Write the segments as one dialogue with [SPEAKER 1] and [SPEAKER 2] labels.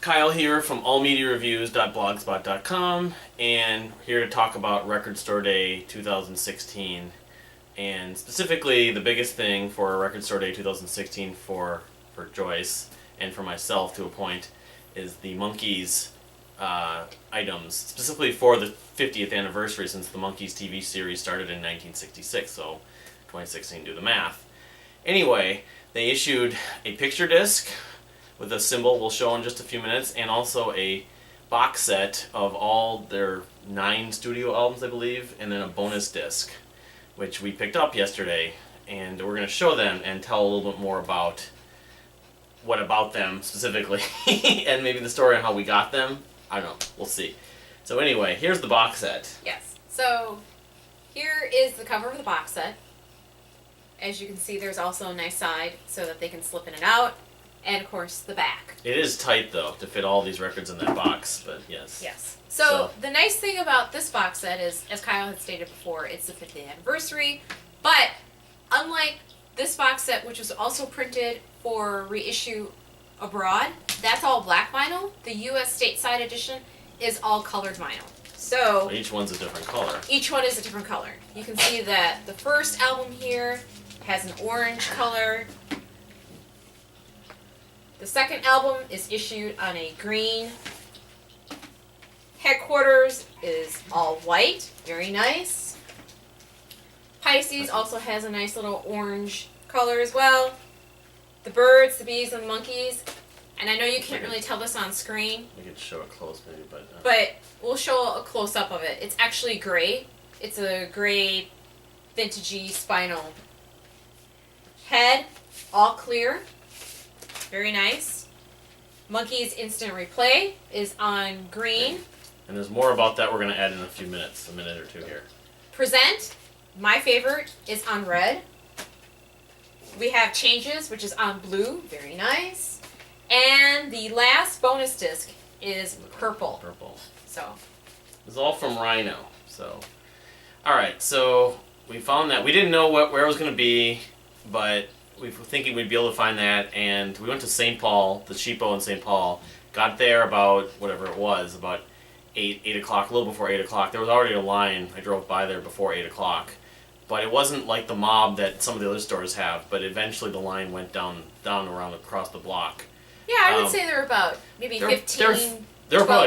[SPEAKER 1] Kyle here from allmediareviews.blogspot.com, and here to talk about Record Store Day 2016, and specifically the biggest thing for Record Store Day 2016 for Joyce and for myself to a point is the Monkees items, specifically for the 50th anniversary since the Monkees TV series started in 1966, so 2016, do the math. Anyway, they issued a picture disc with a symbol we'll show in just a few minutes, and also a box set of all their 9 studio albums, I believe, and then a bonus disc, which we picked up yesterday, and we're going to show them and tell a little bit more about what about them specifically, and maybe the story on how we got them. I don't know, we'll see. So anyway, here's the box set.
[SPEAKER 2] Yes, so here is the cover of the box set. As you can see, there's also a nice side so that they can slip in and out. And, of course, the back.
[SPEAKER 1] It is tight, though, to fit all these records in that box, but yes.
[SPEAKER 2] Yes. So, the nice thing about this box set is, as Kyle had stated before, it's the 50th anniversary. But, unlike this box set, which was also printed for reissue abroad, that's all black vinyl. The U.S. stateside edition is all colored vinyl. So,
[SPEAKER 1] each one's a different color.
[SPEAKER 2] Each one is a different color. You can see that the first album here has an orange color. The second album is issued on a green. Headquarters is all white. Very nice. Pisces also has a nice little orange color as well. The birds, the bees, and the monkeys. And I know you can't really tell this on screen.
[SPEAKER 1] We could show it close maybe, but...
[SPEAKER 2] But we'll show a close-up of it. It's actually gray. It's a gray, vintagey, spinal head. All clear. Very nice. Monkees Instant Replay is on green.
[SPEAKER 1] And there's more about that we're going to add in a few minutes, a minute or two here.
[SPEAKER 2] Present, my favorite, is on red. We have Changes, which is on blue. Very nice. And the last bonus disc is purple.
[SPEAKER 1] Purple.
[SPEAKER 2] So.
[SPEAKER 1] It's all from Rhino. So. Alright, so we found that. We didn't know where it was going to be, but we were thinking we'd be able to find that, and we went to St. Paul, the Cheapo in St. Paul, got there about, whatever it was, about 8 o'clock, a little before 8 o'clock. There was already a line. I drove by there before 8 o'clock. But it wasn't like the mob that some of the other stores have, but eventually the line went down around across the block.
[SPEAKER 2] Yeah, I would say there were about maybe 12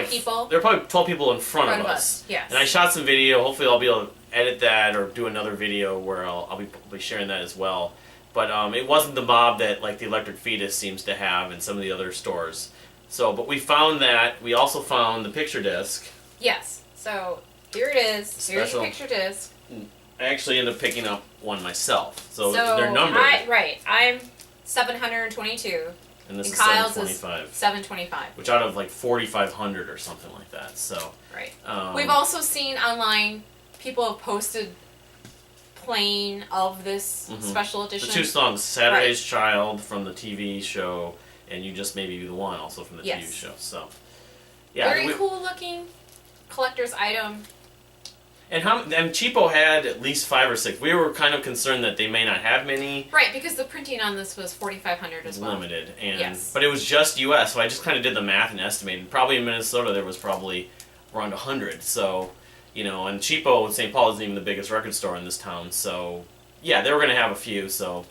[SPEAKER 2] people.
[SPEAKER 1] There were probably 12 people in front of us.
[SPEAKER 2] Yes.
[SPEAKER 1] And I shot some video. Hopefully I'll be able to edit that or do another video where I'll be sharing that as well. But it wasn't the mob that like the Electric Fetus seems to have in some of the other stores. So, but we found that. We also found the picture disc.
[SPEAKER 2] Yes. So here it is. Here's the picture disc.
[SPEAKER 1] I actually ended up picking up one myself. So they're numbered.
[SPEAKER 2] Right. I'm 722.
[SPEAKER 1] And this is
[SPEAKER 2] Kyle's
[SPEAKER 1] 725.
[SPEAKER 2] 725.
[SPEAKER 1] Which out of like 4,500 or something like that. So.
[SPEAKER 2] Right. We've also seen online people have posted playing of this special edition.
[SPEAKER 1] The 2 songs, Saturday's Child from the TV show, and You Just May Be the One, also from the TV show. So, yeah,
[SPEAKER 2] very cool looking collector's item.
[SPEAKER 1] And Cheapo had at least 5 or 6. We were kind of concerned that they may not have many.
[SPEAKER 2] Right, because the printing on this was 4,500 as well.
[SPEAKER 1] Limited, but it was just U.S., so I just kind of did the math and estimated. Probably in Minnesota there was probably around 100. So. You know, and Cheapo in St. Paul isn't even the biggest record store in this town, so yeah, they were going to have a few, so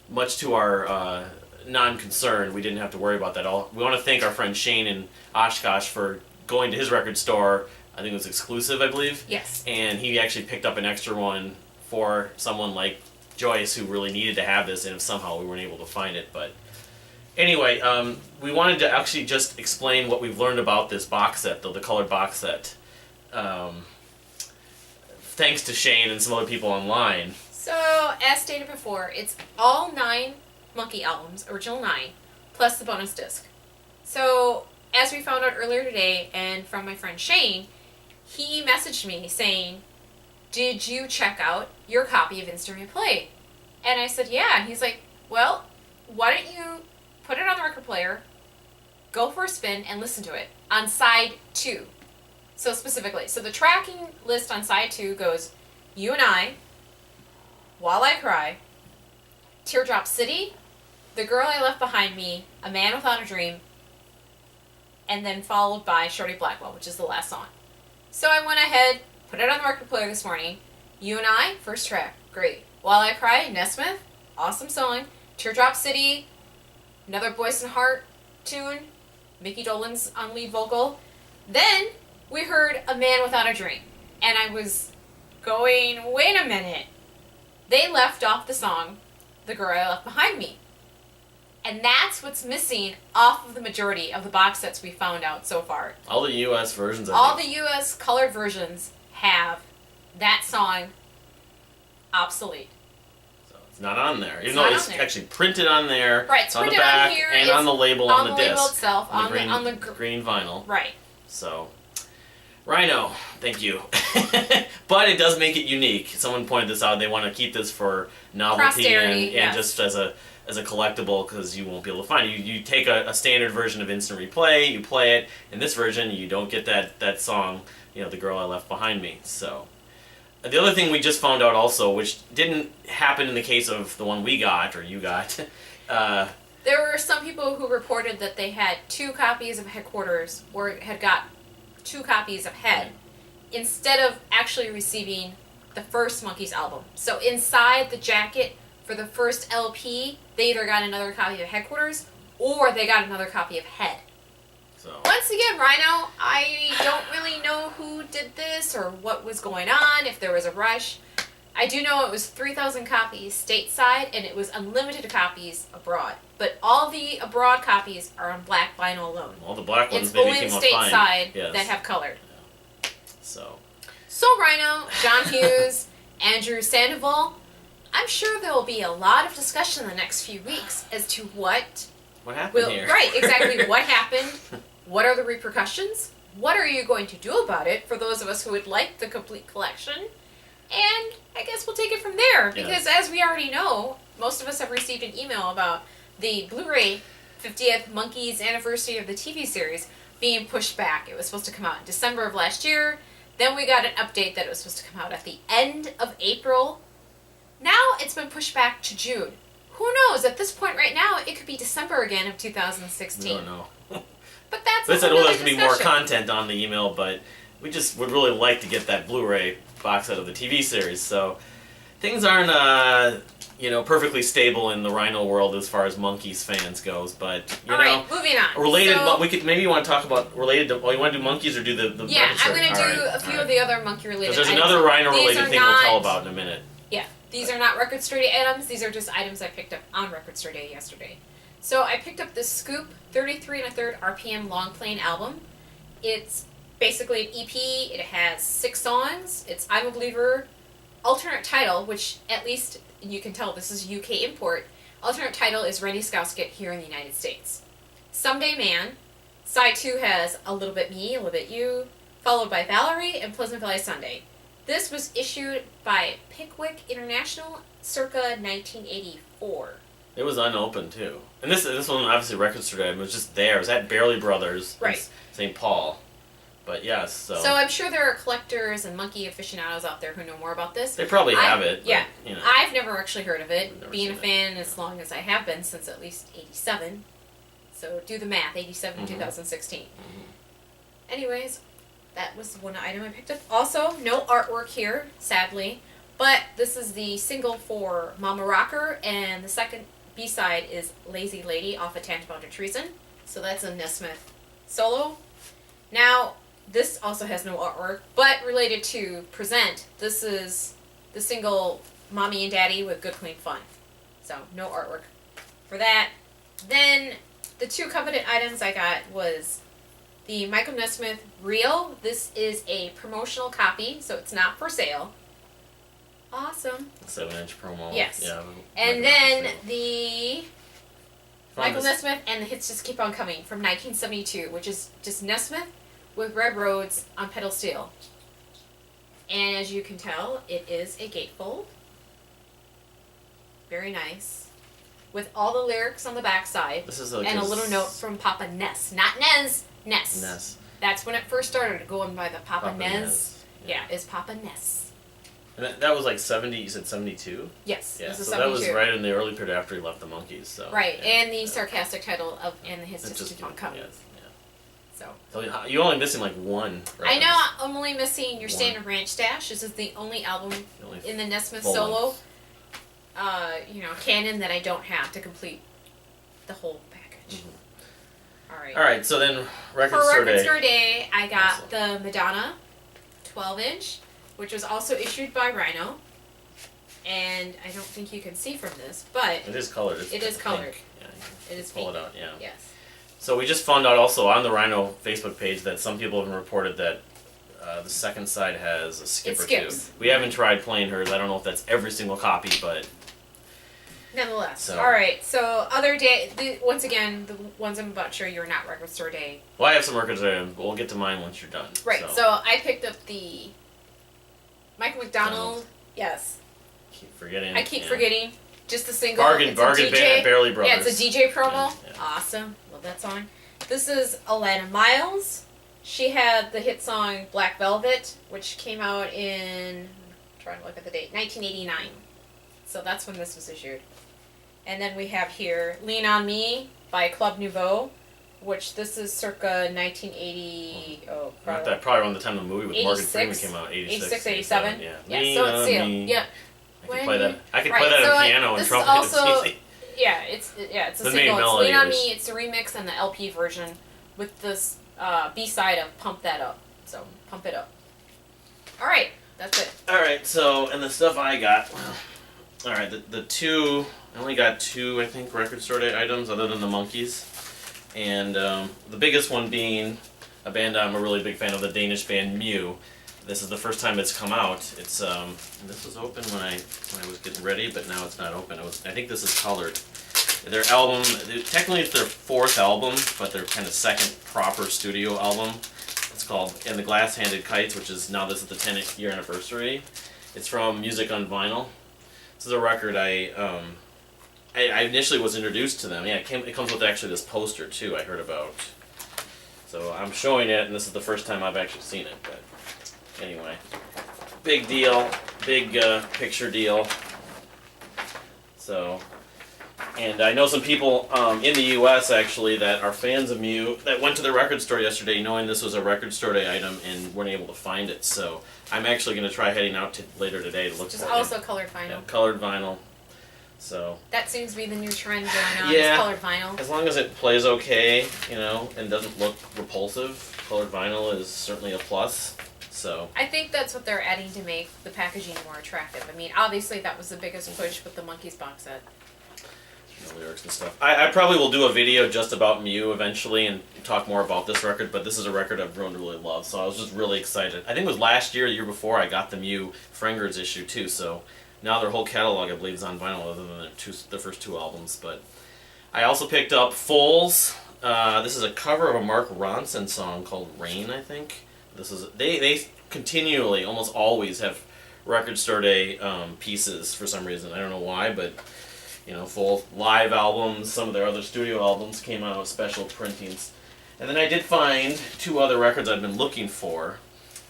[SPEAKER 1] much to our non-concern, we didn't have to worry about that all. We want to thank our friend Shane in Oshkosh for going to his record store. I think it was exclusive, I believe.
[SPEAKER 2] Yes.
[SPEAKER 1] And he actually picked up an extra one for someone like Joyce who really needed to have this, and if somehow we weren't able to find it, but anyway, we wanted to actually just explain what we've learned about this box set, though, the colored box set. Thanks to Shane and some other people online.
[SPEAKER 2] So, as stated before, it's all 9 Monkee albums, original 9, plus the bonus disc. So, as we found out earlier today, and from my friend Shane, he messaged me saying, "Did you check out your copy of Instant Replay?" And I said, "Yeah." And he's like, "Well, why don't you put it on the record player, go for a spin, and listen to it on side 2. So specifically, so the tracking list on side 2 goes You and I, While I Cry, Teardrop City, The Girl I Left Behind Me, A Man Without a Dream, and then followed by Shorty Blackwell, which is the last song. So I went ahead, put it on the record player this morning. You and I, first track, great. While I Cry, Nesmith, awesome song. Teardrop City, another Boyce and Hart tune. Mickey Dolenz on lead vocal. Then we heard A Man Without a Dream. And I was going, wait a minute. They left off the song, The Girl I Left Behind Me. And that's what's missing off of the majority of the box sets we found out so far.
[SPEAKER 1] All the U.S. versions of
[SPEAKER 2] All the U.S. colored versions have that song obsolete.
[SPEAKER 1] So it's not on there. Even though it's actually printed on there.
[SPEAKER 2] Right, it's
[SPEAKER 1] on the
[SPEAKER 2] printed
[SPEAKER 1] back
[SPEAKER 2] on here.
[SPEAKER 1] and on the label on the disc.
[SPEAKER 2] label itself,
[SPEAKER 1] on the green vinyl.
[SPEAKER 2] Right.
[SPEAKER 1] So, Rhino, thank you. But it does make it unique. Someone pointed this out. They want to keep this for novelty and just as a collectible, because you won't be able to find it. You take a standard version of Instant Replay, you play it. In this version, you don't get that song, The Girl I Left Behind Me. So, the other thing we just found out also, which didn't happen in the case of the one we got, or you got,
[SPEAKER 2] there were some people who reported that they had 2 copies of Headquarters, or had got 2 copies of Head, instead of actually receiving the first Monkees album. So inside the jacket for the first LP, they either got another copy of Headquarters, or they got another copy of Head.
[SPEAKER 1] So
[SPEAKER 2] once again, Rhino, I don't really know who did this or what was going on, if there was a rush. I do know it was 3,000 copies stateside, and it was unlimited copies abroad. But all the abroad copies are on black vinyl alone.
[SPEAKER 1] All the black ones
[SPEAKER 2] it's
[SPEAKER 1] maybe
[SPEAKER 2] only
[SPEAKER 1] came out
[SPEAKER 2] stateside
[SPEAKER 1] fine. Yes.
[SPEAKER 2] that have colored.
[SPEAKER 1] Yeah.
[SPEAKER 2] So Rhino, John Hughes, Andrew Sandoval, I'm sure there will be a lot of discussion in the next few weeks as to what
[SPEAKER 1] happened here.
[SPEAKER 2] Right, exactly. What happened? What are the repercussions? What are you going to do about it for those of us who would like the complete collection? And I guess we'll take it from there, because as we already know, most of us have received an email about the Blu-ray 50th Monkees anniversary of the TV series being pushed back. It was supposed to come out in December of last year. Then we got an update that it was supposed to come out at the end of April. Now it's been pushed back to June. Who knows? At this point right now, it could be December again of 2016.
[SPEAKER 1] We don't know.
[SPEAKER 2] But that's
[SPEAKER 1] they said, there's going to be more content on the email, but we just would really like to get that Blu-ray box set of the TV series. So things aren't, perfectly stable in the Rhino world as far as Monkees fans goes. But
[SPEAKER 2] all right, moving on.
[SPEAKER 1] Related, we could maybe want to talk about related to. Well, you want to do Monkees or do the?
[SPEAKER 2] Yeah, I'm going to do a few of the other monkey related.
[SPEAKER 1] Because there's another Rhino related thing we'll tell about in a minute.
[SPEAKER 2] Yeah, these are not Record Store Day items. These are just items I picked up on Record Store Day yesterday. So I picked up this Scoop 33 1/3 RPM long playing album. It's basically an EP. It has 6 songs. It's I'm a Believer. Alternate title, which at least you can tell this is UK import. Alternate title is Randy Scousket here in the United States. Someday Man. Side 2 has A Little Bit Me, A Little Bit You, followed by Valerie and Pleasant Valley Sunday. This was issued by Pickwick International circa 1984.
[SPEAKER 1] It was unopened too. And this one obviously Record Store Day, it was just there. It was at Barely Brothers in St. Paul. But yes, so
[SPEAKER 2] I'm sure there are collectors and monkey aficionados out there who know more about this.
[SPEAKER 1] They probably have it.
[SPEAKER 2] Yeah.
[SPEAKER 1] But,
[SPEAKER 2] I've never actually heard of it, being a fan as long as I have been, since at least 87. So do the math, 87 to 2016. Mm-hmm. Anyways, that was one item I picked up. Also, no artwork here, sadly. But this is the single for Mama Rocker, and the second B-side is Lazy Lady off of Tantamount to Treason. So that's a Nesmith solo. Now, this also has no artwork, but related to Present, this is the single Mommy and Daddy with Good Clean Fun. So, no artwork for that. Then, the 2 coveted items I got was the Michael Nesmith Reel. This is a promotional copy, so it's not for sale. Awesome.
[SPEAKER 1] 7-inch promo.
[SPEAKER 2] Yes.
[SPEAKER 1] Yeah.
[SPEAKER 2] And then the Michael Nesmith and the Hits Just Keep On Coming from 1972, which is just Nesmith with Red Roads on pedal steel. And as you can tell, it is a gatefold. Very nice. With all the lyrics on the backside.
[SPEAKER 1] This is like
[SPEAKER 2] and a little note from Papa Ness. Not Nez, Ness.
[SPEAKER 1] Ness.
[SPEAKER 2] That's when it first started going by the Papa Nez.
[SPEAKER 1] Yeah,
[SPEAKER 2] it's Papa Ness.
[SPEAKER 1] And that was like 70, you said 72?
[SPEAKER 2] Yes,
[SPEAKER 1] yeah,
[SPEAKER 2] this is
[SPEAKER 1] so
[SPEAKER 2] 72.
[SPEAKER 1] that was right in the early period after he left the Monkees. So
[SPEAKER 2] right,
[SPEAKER 1] yeah,
[SPEAKER 2] and the sarcastic title of And the Hits Just Keep On Coming.
[SPEAKER 1] Yes, yeah.
[SPEAKER 2] So
[SPEAKER 1] you're only missing like one.
[SPEAKER 2] I know I'm only missing Your Standard Ranch Stash. This is the only album in the Nesmith solo, canon that I don't have to complete the whole package.
[SPEAKER 1] All right. So then, Record
[SPEAKER 2] Store Day, I got the Madonna 12-inch, which was also issued by Rhino. And I don't think you can see from this, but
[SPEAKER 1] it is colored.
[SPEAKER 2] It is colored.
[SPEAKER 1] Yeah,
[SPEAKER 2] it is
[SPEAKER 1] pull
[SPEAKER 2] pink.
[SPEAKER 1] it out. Yeah.
[SPEAKER 2] Yes.
[SPEAKER 1] So we just found out also on the Rhino Facebook page that some people have reported that the second side has a skip or two. We haven't tried playing hers. I don't know if that's every single copy, but
[SPEAKER 2] nonetheless. So. All right. So other day, once again, the ones I'm about to show you are not Record Store Day.
[SPEAKER 1] Well, I have some records there. We'll get to mine once you're done.
[SPEAKER 2] Right. So I picked up the Michael McDonald. Yes.
[SPEAKER 1] I keep
[SPEAKER 2] forgetting. Just the single.
[SPEAKER 1] Bargain Band, Barely Brothers.
[SPEAKER 2] Yeah, it's a DJ promo.
[SPEAKER 1] Yeah.
[SPEAKER 2] Awesome. Love that song. This is Alannah Myles. She had the hit song Black Velvet, which came out in, I'm trying to look at the date, 1989. So that's when this was issued. And then we have here Lean on Me by Club Nouvaeu, which this is circa 1980.
[SPEAKER 1] Probably around the time the movie with Morgan Freeman came out. 86,
[SPEAKER 2] 87.
[SPEAKER 1] Yeah.
[SPEAKER 2] Yeah, so it's sealed. Yeah.
[SPEAKER 1] I could play that. I could play that on piano and trumpet.
[SPEAKER 2] Also, it's a single. It's Lean on Me. It's a remix and the LP version with this B-side of Pump That Up. So pump it up. All right, that's it.
[SPEAKER 1] All right. So and the stuff I got. All right, the two. I only got two, I think, Record Store Day items other than the Monkees, and the biggest one being a band I'm a really big fan of, the Danish band Nouvaeu. This is the first time it's come out. It's this was open when I was getting ready, but now it's not open. I think this is colored. Their album, technically it's their fourth album, but their kind of second proper studio album. It's called "And the Glass-Handed Kites," which is now this is the 10th-year anniversary. It's from Music on Vinyl. This is a record I initially was introduced to them. Yeah, it comes with actually this poster too. I heard about. So I'm showing it, and this is the first time I've actually seen it, but. Anyway, big deal, big picture deal. So, and I know some people in the U.S. actually that are fans of Nouvaeu that went to the record store yesterday knowing this was a Record Store Day item and weren't able to find it. So I'm actually going to try heading out later today to look for it.
[SPEAKER 2] It's also colored vinyl.
[SPEAKER 1] Yeah, colored vinyl. So
[SPEAKER 2] that seems to be the new trend going on. Yeah, is colored vinyl.
[SPEAKER 1] As long as it plays okay, and doesn't look repulsive, colored vinyl is certainly a plus. So
[SPEAKER 2] I think that's what they're adding to make the packaging more attractive. I mean, obviously that was the biggest push with the Monkees box set.
[SPEAKER 1] The lyrics and stuff. I probably will do a video just about Nouvaeu eventually and talk more about this record, but this is a record I've grown to really love, so I was just really excited. I think it was last year, the year before, I got the Nouvaeu Frengers issue too, so now their whole catalog, I believe, is on vinyl other than the first two albums. But I also picked up Foals. This is a cover of a Mark Ronson song called Rain, I think. This is they continually, almost always, have Record Store Day pieces for some reason. I don't know why, but full live albums. Some of their other studio albums came out with special printings. And then I did find two other records I've been looking for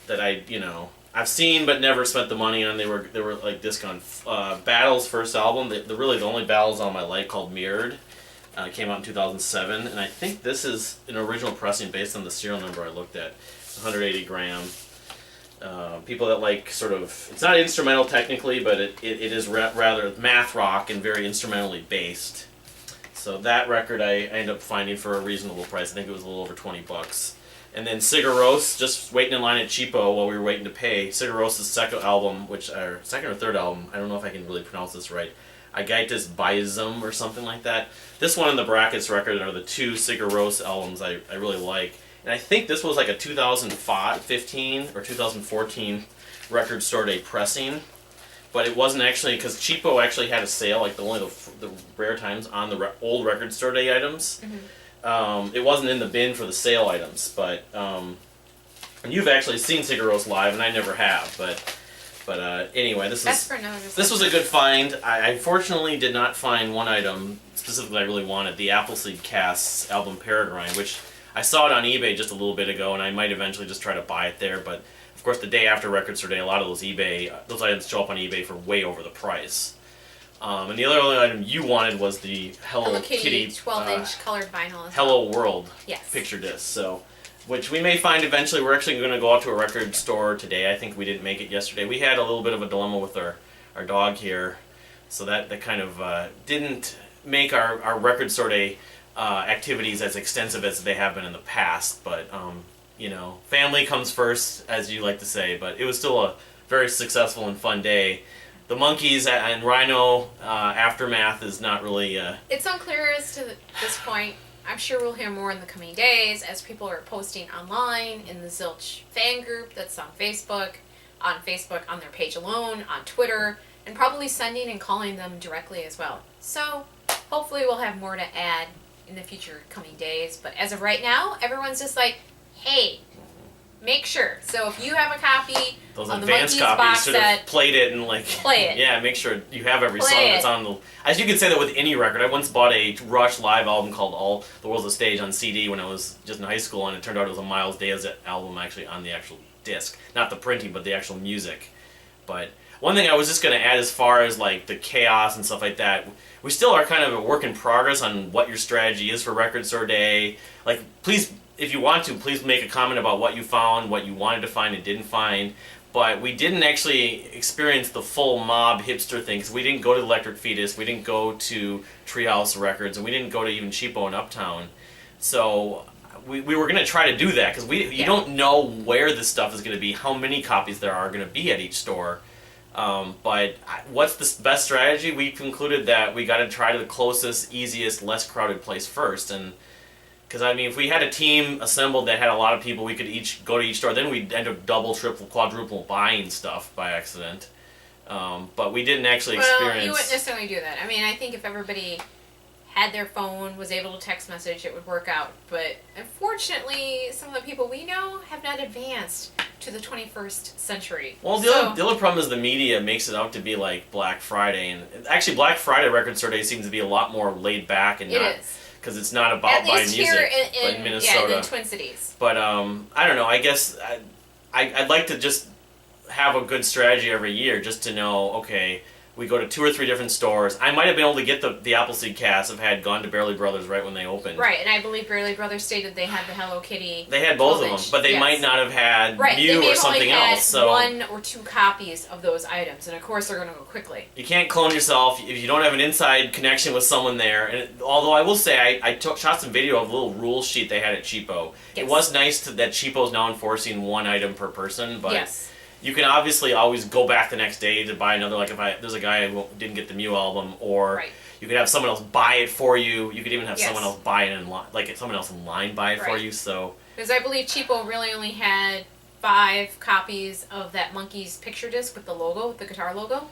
[SPEAKER 1] that I've seen but never spent the money on. They were like discount. Battle's first album, really the only Battles album I like, called Mirrored. Came out in 2007, and I think this is an original pressing based on the serial number I looked at. 180 gram. People that like sort of, it's not instrumental technically, but it is rather math rock and very instrumentally based. So that record I ended up finding for a reasonable price. I think it was a little over $20. And then Sigur Ros, just waiting in line at Cheapo while we were waiting to pay. Sigur Ros' second album, second or third album, I don't know if I can really pronounce this right. Ágætis byrjun or something like that. This one in the brackets record are the two Sigur Ros albums I really like. And I think this was like a 2015 or 2014 Record Store Day pressing. But it wasn't actually, because Cheapo actually had a sale, like the rare times on the old Record Store Day items. Mm-hmm. It wasn't in the bin for the sale items, but and you've actually seen Sigur Ros live, and I never have. But anyway, this was a good find. I unfortunately did not find one item specifically I really wanted, the Appleseed Cast's album Peregrine, which I saw it on eBay just a little bit ago, and I might eventually just try to buy it there. But of course, the day after Record Store Day, a lot of those items show up on eBay for way over the price. And the other item you wanted was the Hello Kitty
[SPEAKER 2] 12-inch colored vinyl.
[SPEAKER 1] Hello World
[SPEAKER 2] yes.
[SPEAKER 1] picture disc. So which we may find eventually. We're actually going to go out to a record store today. I think we didn't make it yesterday. We had a little bit of a dilemma with our dog here, so that kind of didn't make our record store day activities as extensive as they have been in the past. But you know, family comes first, as you like to say. But it was still a very successful and fun day. The Monkees and Rhino aftermath is not really...
[SPEAKER 2] It's unclear as to this point. I'm sure we'll hear more in the coming days as people are posting online in the Zilch fan group that's on Facebook on their page alone, on Twitter, and probably sending and calling them directly as well. So hopefully we'll have more to add in the future coming days. But as of right now, everyone's just like, hey, make sure. So if you have a copy
[SPEAKER 1] those
[SPEAKER 2] of the
[SPEAKER 1] advanced
[SPEAKER 2] Monkees
[SPEAKER 1] copies
[SPEAKER 2] box
[SPEAKER 1] should
[SPEAKER 2] set,
[SPEAKER 1] have played it and like
[SPEAKER 2] play it.
[SPEAKER 1] Yeah, make sure you have every
[SPEAKER 2] Play
[SPEAKER 1] song that's
[SPEAKER 2] it.
[SPEAKER 1] on the. As you could say that with any record. I once bought a Rush live album called All the World's a Stage on CD when I was just in high school, and it turned out it was a Myles Davis album actually on the actual disc, not the printing, but the actual music. But one thing I was just going to add as far as like the chaos and stuff like that, we still are kind of a work in progress on what your strategy is for Record Store Day. Like, please, if you want to, please make a comment about what you found, what you wanted to find and didn't find. But we didn't actually experience the full mob hipster thing, because we didn't go to Electric Fetus, we didn't go to Treehouse Records, and we didn't go to even Cheapo and Uptown. So we were going to try to do that, because you don't know where this stuff is going to be, how many copies there are going to be at each store. But what's the best strategy? We concluded that we got to try to the closest, easiest, less crowded place first. And because, I mean, if we had a team assembled that had a lot of people, we could each go to each store. Then we'd end up double, triple, quadruple buying stuff by accident. But we didn't actually experience...
[SPEAKER 2] Well, you wouldn't necessarily do that. I mean, I think if everybody had their phone, was able to text message, it would work out. But unfortunately, some of the people we know have not advanced to the 21st century.
[SPEAKER 1] Well, the other problem is the media makes it out to be like Black Friday. And actually, Black Friday Record Store Day seems to be a lot more laid back and not... Because it's not about buying music, but in Minnesota.
[SPEAKER 2] Yeah, in the Twin Cities.
[SPEAKER 1] But I don't know. I guess I'd like to just have a good strategy every year, just to know. Okay, we go to 2 or 3 different stores. I might have been able to get the Appleseed cast if I had gone to Barely Brothers right when they opened.
[SPEAKER 2] Right, and I believe Barely Brothers stated they had the Hello Kitty.
[SPEAKER 1] They had both of them, but they might not have had Mew or something else. So
[SPEAKER 2] 1 or 2 copies of those items, and of course they're going to go quickly.
[SPEAKER 1] You can't clone yourself if you don't have an inside connection with someone there. And although I will say I shot some video of a little rule sheet they had at Cheapo. Yes. It was nice that Cheapo's now enforcing 1 item per person, but.
[SPEAKER 2] Yes.
[SPEAKER 1] You can obviously always go back the next day to buy another. Like if there's a guy who didn't get the Mew album, or you could have someone else buy it for you. You could even have someone else buy it in line, like someone else in line buy it for you. So
[SPEAKER 2] because I believe Cheapo really only had 5 copies of that Monkees picture disc with the logo, with the guitar logo.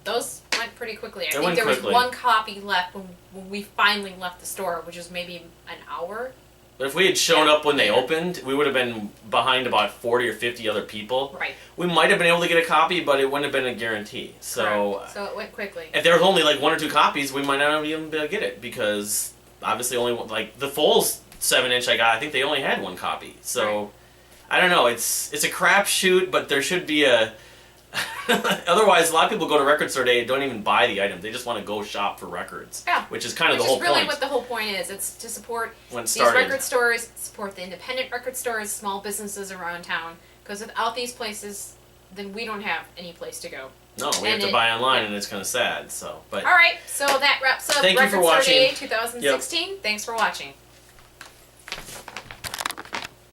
[SPEAKER 2] Those went pretty quickly. I think there was 1 copy left when we finally left the store, which was maybe an hour.
[SPEAKER 1] But if we had shown up when they opened, we would have been behind about 40 or 50 other people.
[SPEAKER 2] Right.
[SPEAKER 1] We might have been able to get a copy, but it wouldn't have been a guarantee. So
[SPEAKER 2] it went quickly.
[SPEAKER 1] If there was only like 1 or 2 copies, we might not even be able to get it, because obviously only like the Foals 7-inch I got, I think they only had 1 copy. So I don't know. It's a crapshoot, but there should be a. Otherwise, a lot of people go to Record Store Day and don't even buy the items. They just want to go shop for records. Yeah. Which is kind of the whole point.
[SPEAKER 2] Which is really what the whole point is. It's to support these record stores, support the independent record stores, small businesses around town. Because without these places, then we don't have any place to go.
[SPEAKER 1] No, we have to buy online, and it's kind of sad. So, but
[SPEAKER 2] all right, so that wraps up
[SPEAKER 1] Record Store Day
[SPEAKER 2] 2016. Yep. Thanks for watching.